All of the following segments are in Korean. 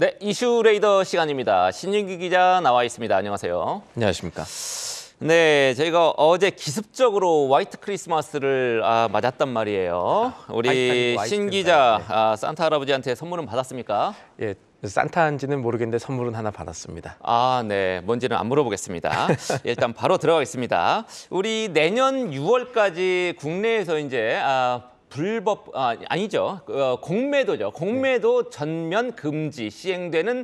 네, 이슈 레이더 시간입니다. 신윤기 기자 나와 있습니다. 안녕하세요. 안녕하십니까. 네, 저희가 어제 기습적으로 화이트 크리스마스를 맞았단 말이에요. 우리 신 기자, 산타 할아버지한테 선물은 받았습니까? 예, 산타인지는 모르겠는데 선물은 하나 받았습니다. 네, 뭔지는 안 물어보겠습니다. 일단 바로 들어가겠습니다. 우리 내년 6월까지 국내에서 이제 불법 아니죠. 공매도죠. 공매도 전면 금지 시행되는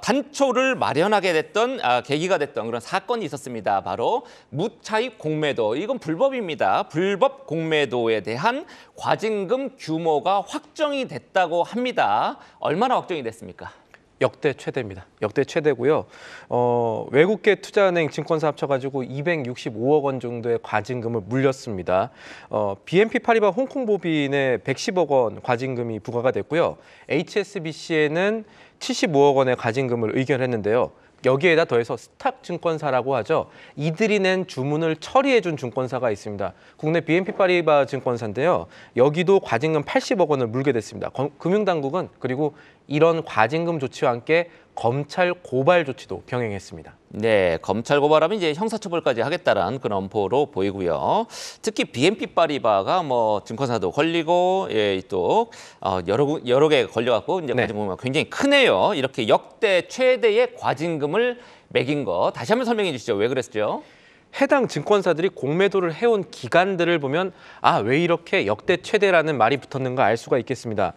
단초를 마련하게 됐던 계기가 됐던 그런 사건이 있었습니다. 바로 무차입 공매도. 이건 불법입니다. 불법 공매도에 대한 과징금 규모가 확정이 됐다고 합니다. 얼마나 확정이 됐습니까? 역대 최대입니다. 역대 최대고요. 외국계 투자은행 증권사 합쳐가지고 265억 원 정도의 과징금을 물렸습니다. BNP 파리바 홍콩법인에 110억 원 과징금이 부과가 됐고요. HSBC에는 75억 원의 과징금을 의결했는데요. 여기에다 더해서 스탁증권사라고 하죠. 이들이 낸 주문을 처리해준 증권사가 있습니다. 국내 BNP 파리바 증권사인데요. 여기도 과징금 80억 원을 물게 됐습니다. 금융당국은 그리고 이런 과징금 조치와 함께 검찰 고발 조치도 병행했습니다. 네, 검찰 고발하면 이제 형사처벌까지 하겠다라는 그런 엄포로 보이고요. 특히 BNP 파리바가 증권사도 걸리고 또 여러 개 걸려갖고 이제 과징금이 굉장히 크네요. 이렇게 역대 최대의 과징금을 매긴 거 다시 한번 설명해 주시죠. 왜 그랬죠? 해당 증권사들이 공매도를 해온 기간들을 보면 왜 이렇게 역대 최대라는 말이 붙었는가 알 수가 있겠습니다.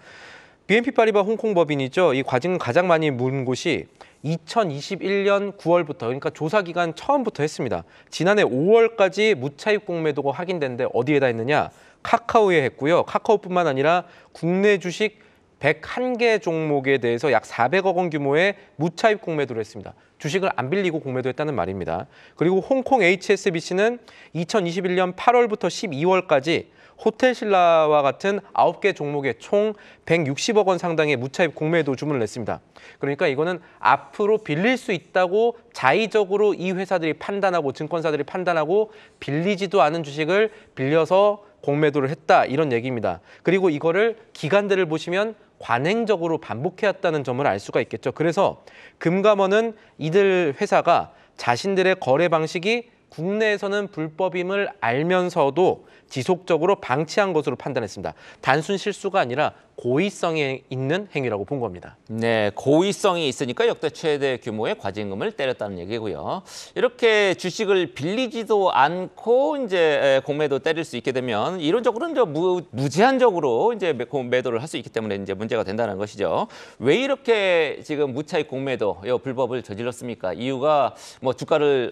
BNP 파리바 홍콩법인이죠. 이 과징금 가장 많이 문 곳이 2021년 9월부터 그러니까 조사 기간 처음부터 했습니다. 지난해 5월까지 무차입 공매도가 확인됐는데 어디에다 했느냐? 카카오에 했고요. 카카오뿐만 아니라 국내 주식 101개 종목에 대해서 약 400억 원 규모의 무차입 공매도를 했습니다. 주식을 안 빌리고 공매도했다는 말입니다. 그리고 홍콩 HSBC는 2021년 8월부터 12월까지 호텔신라와 같은 9개 종목에 총 160억 원 상당의 무차입 공매도 주문을 냈습니다. 그러니까 이거는 앞으로 빌릴 수 있다고 자의적으로 이 회사들이 판단하고 증권사들이 판단하고 빌리지도 않은 주식을 빌려서 공매도를 했다 이런 얘기입니다. 그리고 이거를 기간들을 보시면 관행적으로 반복해왔다는 점을 알 수가 있겠죠. 그래서 금감원은 이들 회사가 자신들의 거래 방식이 국내에서는 불법임을 알면서도 지속적으로 방치한 것으로 판단했습니다. 단순 실수가 아니라 고의성이 있는 행위라고 본 겁니다. 네, 고의성이 있으니까 역대 최대 규모의 과징금을 때렸다는 얘기고요. 이렇게 주식을 빌리지도 않고 이제 공매도 때릴 수 있게 되면 이론적으로는 이제 무제한적으로 이제 매도를 할 수 있기 때문에 이제 문제가 된다는 것이죠. 왜 이렇게 지금 무차입 공매도 불법을 저질렀습니까? 이유가 주가를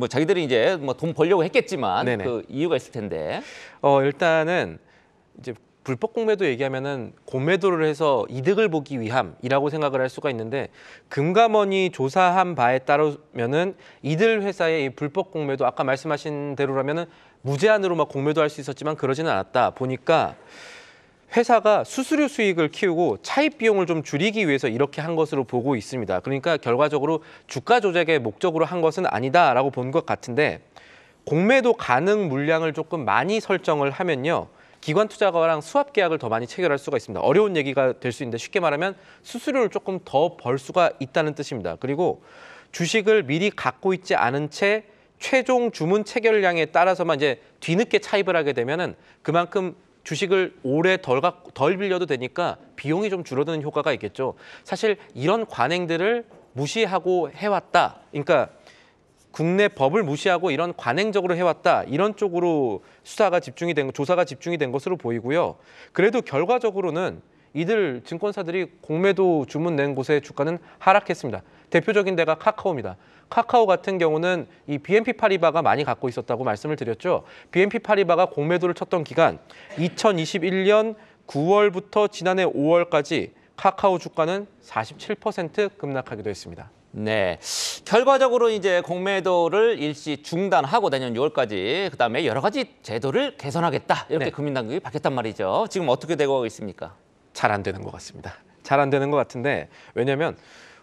자기들이 이제 돈 벌려고 했겠지만 그 이유가 있을 텐데. 일단은 이제 불법 공매도 얘기하면은 공매도를 해서 이득을 보기 위함이라고 생각을 할 수가 있는데 금감원이 조사한 바에 따르면은 이들 회사의 이 불법 공매도 아까 말씀하신 대로라면은 무제한으로 공매도할 수 있었지만 그러지는 않았다 보니까 회사가 수수료 수익을 키우고 차입 비용을 좀 줄이기 위해서 이렇게 한 것으로 보고 있습니다. 그러니까 결과적으로 주가 조작의 목적으로 한 것은 아니다라고 본 것 같은데 공매도 가능 물량을 조금 많이 설정을 하면요. 기관 투자가랑 수합 계약을 더 많이 체결할 수가 있습니다. 어려운 얘기가 될 수 있는데 쉽게 말하면 수수료를 조금 더 벌 수가 있다는 뜻입니다. 그리고 주식을 미리 갖고 있지 않은 채 최종 주문 체결량에 따라서만 이제 뒤늦게 차입을 하게 되면은 그만큼 주식을 오래 덜 빌려도 되니까 비용이 좀 줄어드는 효과가 있겠죠. 사실 이런 관행들을 무시하고 해왔다. 그러니까 국내 법을 무시하고 이런 관행적으로 해왔다. 이런 쪽으로 조사가 집중이 된 것으로 보이고요. 그래도 결과적으로는 이들 증권사들이 공매도 주문 낸 곳의 주가는 하락했습니다. 대표적인 데가 카카오입니다. 카카오 같은 경우는 이 BNP 파리바가 많이 갖고 있었다고 말씀을 드렸죠. BNP 파리바가 공매도를 쳤던 기간 2021년 9월부터 지난해 5월까지 카카오 주가는 47% 급락하기도 했습니다. 네, 결과적으로 이제 공매도를 일시 중단하고 내년 6월까지 그다음에 여러 가지 제도를 개선하겠다 이렇게 금융당국이 밝혔단 말이죠. 지금 어떻게 되고 있습니까? 잘 안 되는 것 같습니다. 잘 안 되는 것 같은데 왜냐하면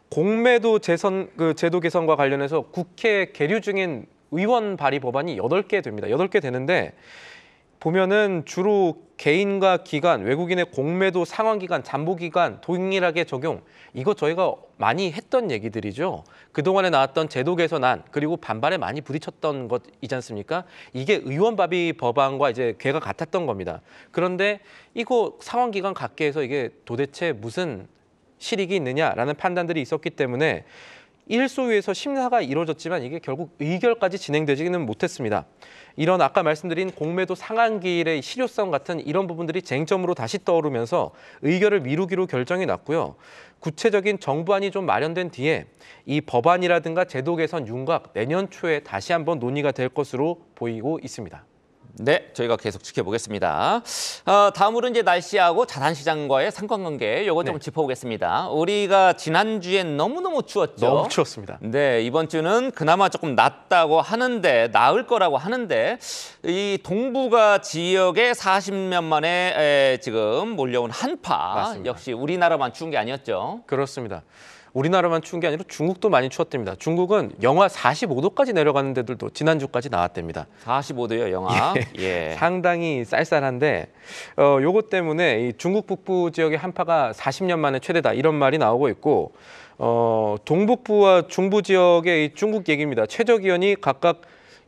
공매도 제도 개선과 관련해서 국회 계류 중인 의원 발의 법안이 8개 됩니다. 8개 되는데 보면은 주로 개인과 기관, 외국인의 공매도 상환 기간, 잠보 기간 동일하게 적용. 이거 저희가 많이 했던 얘기들이죠. 그동안에 나왔던 제도 개선안 그리고 반발에 많이 부딪혔던 것이지 않습니까? 이게 의원밥이 법안과 이제 궤가 같았던 겁니다. 그런데 이거 상환 기간 갖게 해서 이게 도대체 무슨 실익이 있느냐라는 판단들이 있었기 때문에 1소위에서 심사가 이루어졌지만 이게 결국 의결까지 진행되지는 못했습니다. 이런 아까 말씀드린 공매도 상한기일의 실효성 같은 이런 부분들이 쟁점으로 다시 떠오르면서 의결을 미루기로 결정이 났고요. 구체적인 정부안이 좀 마련된 뒤에 이 법안이라든가 제도 개선 윤곽 내년 초에 다시 한번 논의가 될 것으로 보이고 있습니다. 네, 저희가 계속 지켜보겠습니다. 다음으로 이제 날씨하고 자산시장과의 상관관계 요거 좀 짚어보겠습니다. 우리가 지난주엔 너무너무 추웠죠. 너무 추웠습니다. 네, 이번 주는 그나마 조금 낫다고 하는데 나을 거라고 하는데 이 동북아 지역에 40년 만에 지금 몰려온 한파 맞습니다. 역시 우리나라만 추운 게 아니었죠. 그렇습니다. 우리나라만 추운 게 아니라 중국도 많이 추웠답니다. 중국은 영하 45도까지 내려가는 데들도 지난주까지 나왔답니다. 45도요, 영하. 예. 상당히 쌀쌀한데 요것 때문에 이 중국 북부 지역의 한파가 40년 만에 최대다 이런 말이 나오고 있고 동북부와 중부 지역의 이 중국 얘기입니다. 최저 기온이 각각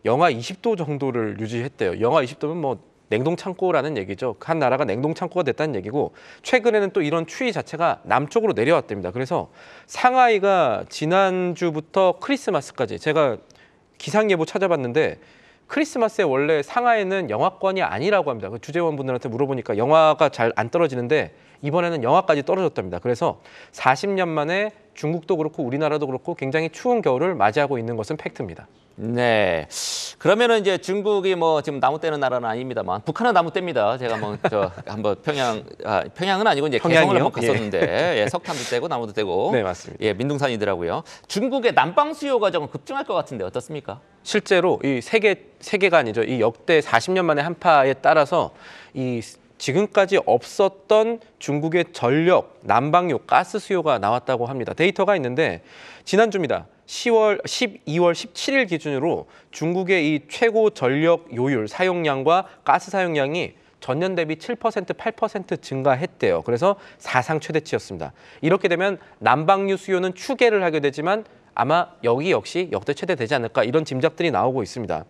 영하 20도 정도를 유지했대요. 영하 20도면 뭐 냉동 창고라는 얘기죠. 한 나라가 냉동 창고가 됐다는 얘기고 최근에는 또 이런 추위 자체가 남쪽으로 내려왔답니다. 그래서 상하이가 지난주부터 크리스마스까지 제가 기상예보 찾아봤는데 크리스마스에 원래 상하이는 영하권이 아니라고 합니다. 그 주재원분들한테 물어보니까 영하가 잘 안 떨어지는데 이번에는 영하까지 떨어졌답니다. 그래서 40년 만에 중국도 그렇고 우리나라도 그렇고 굉장히 추운 겨울을 맞이하고 있는 것은 팩트입니다. 네. 그러면은 이제 중국이 뭐 지금 나무 떼는 나라는 아닙니다만 북한은 나무 뗍니다. 제가 뭐 저 한번 평양은 아니고 이제 개성을 평양이요? 한번 갔었는데 예, 석탄도 떼고 나무도 떼고 네, 맞습니다. 예, 민둥산이더라고요. 중국의 난방 수요가 좀 급증할 것 같은데 어떻습니까? 실제로 이 세계가 아니죠. 이 역대 40년 만의 한파에 따라서 이 지금까지 없었던 중국의 전력, 난방유, 가스 수요가 나왔다고 합니다. 데이터가 있는데 지난주입니다. 12월 17일 기준으로 중국의 이 최고 전력 요율 사용량과 가스 사용량이 전년 대비 7%, 8% 증가했대요. 그래서 사상 최대치였습니다. 이렇게 되면 난방유 수요는 추계를 하게 되지만 아마 여기 역시 역대 최대 되지 않을까 이런 짐작들이 나오고 있습니다.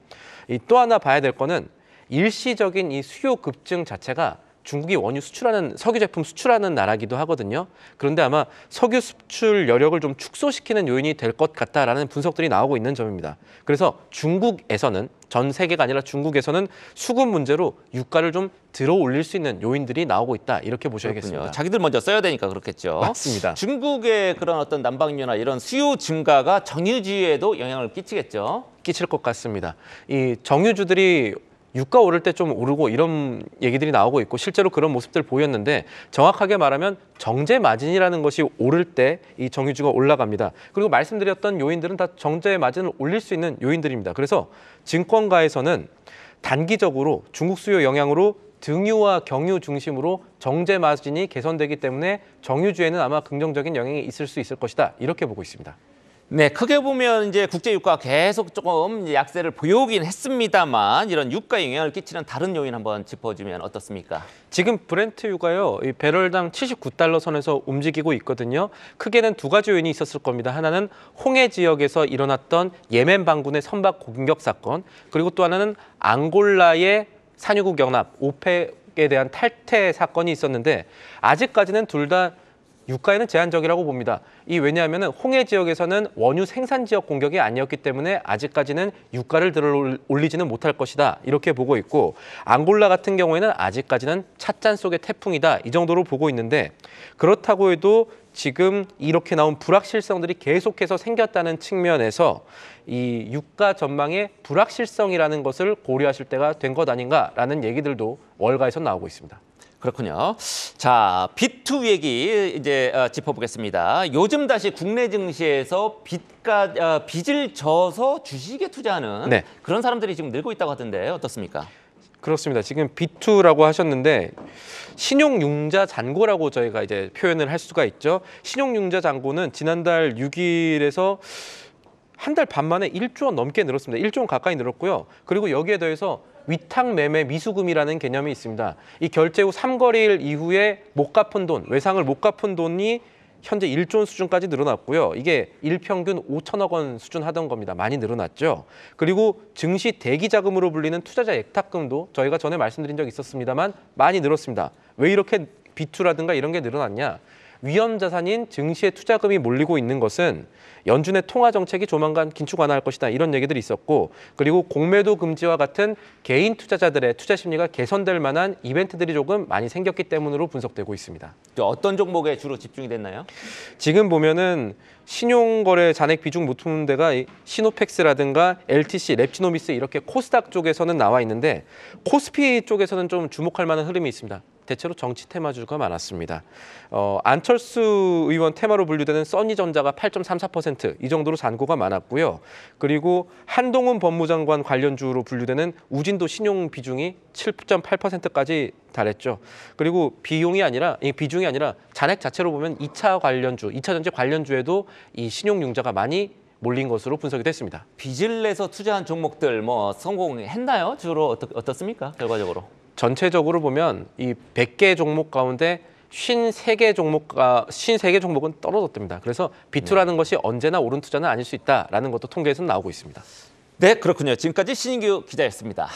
또 하나 봐야 될 거는 일시적인 이 수요 급증 자체가 중국이 원유 수출하는 석유 제품 수출하는 나라기도 하거든요. 그런데 아마 석유 수출 여력을 좀 축소시키는 요인이 될 것 같다라는 분석들이 나오고 있는 점입니다. 그래서 중국에서는 전 세계가 아니라 중국에서는 수급 문제로 유가를 좀 들어 올릴 수 있는 요인들이 나오고 있다. 이렇게 보셔야겠습니다. 그렇군요. 자기들 먼저 써야 되니까 그렇겠죠. 맞습니다. 중국의 그런 어떤 난방유나 이런 수요 증가가 정유주에도 영향을 끼치겠죠. 끼칠 것 같습니다. 이 정유주들이 유가 오를 때 좀 오르고 이런 얘기들이 나오고 있고 실제로 그런 모습들 보였는데 정확하게 말하면 정제 마진이라는 것이 오를 때 이 정유주가 올라갑니다. 그리고 말씀드렸던 요인들은 다 정제 마진을 올릴 수 있는 요인들입니다. 그래서 증권가에서는 단기적으로 중국 수요 영향으로 등유와 경유 중심으로 정제 마진이 개선되기 때문에 정유주에는 아마 긍정적인 영향이 있을 수 있을 것이다. 이렇게 보고 있습니다. 네, 크게 보면 이제 국제 유가가 계속 조금 약세를 보여오긴 했습니다만 이런 유가에 영향을 끼치는 다른 요인 한번 짚어주면 어떻습니까? 지금 브렌트 유가요, 이 배럴당 79달러 선에서 움직이고 있거든요. 크게는 두 가지 요인이 있었을 겁니다. 하나는 홍해 지역에서 일어났던 예멘 반군의 선박 공격 사건, 그리고 또 하나는 앙골라의 산유국 연합 오펙에 대한 탈퇴 사건이 있었는데 아직까지는 둘 다 유가에는 제한적이라고 봅니다. 왜냐하면 홍해 지역에서는 원유 생산 지역 공격이 아니었기 때문에 아직까지는 유가를 들어 올리지는 못할 것이다. 이렇게 보고 있고 앙골라 같은 경우에는 아직까지는 찻잔 속의 태풍이다. 이 정도로 보고 있는데 그렇다고 해도 지금 이렇게 나온 불확실성들이 계속해서 생겼다는 측면에서 이 유가 전망의 불확실성이라는 것을 고려하실 때가 된 것 아닌가라는 얘기들도 월가에서 나오고 있습니다. 그렇군요. 자, 빚투 얘기 이제 짚어보겠습니다. 요즘 다시 국내 증시에서 빚을 져서 주식에 투자하는 네. 그런 사람들이 지금 늘고 있다고 하던데 어떻습니까? 그렇습니다. 지금 B2라고 하셨는데 신용융자 잔고라고 저희가 이제 표현을 할 수가 있죠. 신용융자 잔고는 지난달 6일에서 한 달 반 만에 1조 원 넘게 늘었습니다. 1조 원 가까이 늘었고요. 그리고 여기에 더해서 위탁 매매 미수금이라는 개념이 있습니다. 이 결제 후 3거래일 이후에 못 갚은 돈, 외상을 못 갚은 돈이 현재 1조 원 수준까지 늘어났고요. 이게 일평균 5천억 원 수준 하던 겁니다. 많이 늘어났죠. 그리고 증시 대기 자금으로 불리는 투자자 예탁금도 저희가 전에 말씀드린 적이 있었습니다만 많이 늘었습니다. 왜 이렇게 비투라든가 이런 게 늘어났냐? 위험 자산인 증시에 투자금이 몰리고 있는 것은 연준의 통화 정책이 조만간 긴축 완화할 것이다 이런 얘기들이 있었고, 그리고 공매도 금지와 같은 개인 투자자들의 투자 심리가 개선될 만한 이벤트들이 조금 많이 생겼기 때문으로 분석되고 있습니다. 어떤 종목에 주로 집중이 됐나요? 지금 보면은 신용거래 잔액 비중 높은 데가 시노펙스라든가 LTC, 랩지노미스 이렇게 코스닥 쪽에서는 나와 있는데 코스피 쪽에서는 좀 주목할 만한 흐름이 있습니다. 대체로 정치 테마주가 많았습니다. 안철수 의원 테마로 분류되는 써니전자가 8.34%, 이 정도로 잔고가 많았고요. 그리고 한동훈 법무장관 관련주로 분류되는 우진도 신용 비중이 7.8%까지 달했죠. 그리고 비중이 아니라 잔액 자체로 보면 2차 전지 관련주에도 이 신용융자가 많이 몰린 것으로 분석이 됐습니다. 빚을 내서 투자한 종목들 뭐 성공했나요? 주로 어떻습니까? 결과적으로. 전체적으로 보면 이 100개 종목 가운데 53개 종목은 떨어졌답니다. 그래서 비투라는 것이 언제나 옳은 투자는 아닐 수 있다라는 것도 통계에서 나오고 있습니다. 네, 그렇군요. 지금까지 신인규 기자였습니다.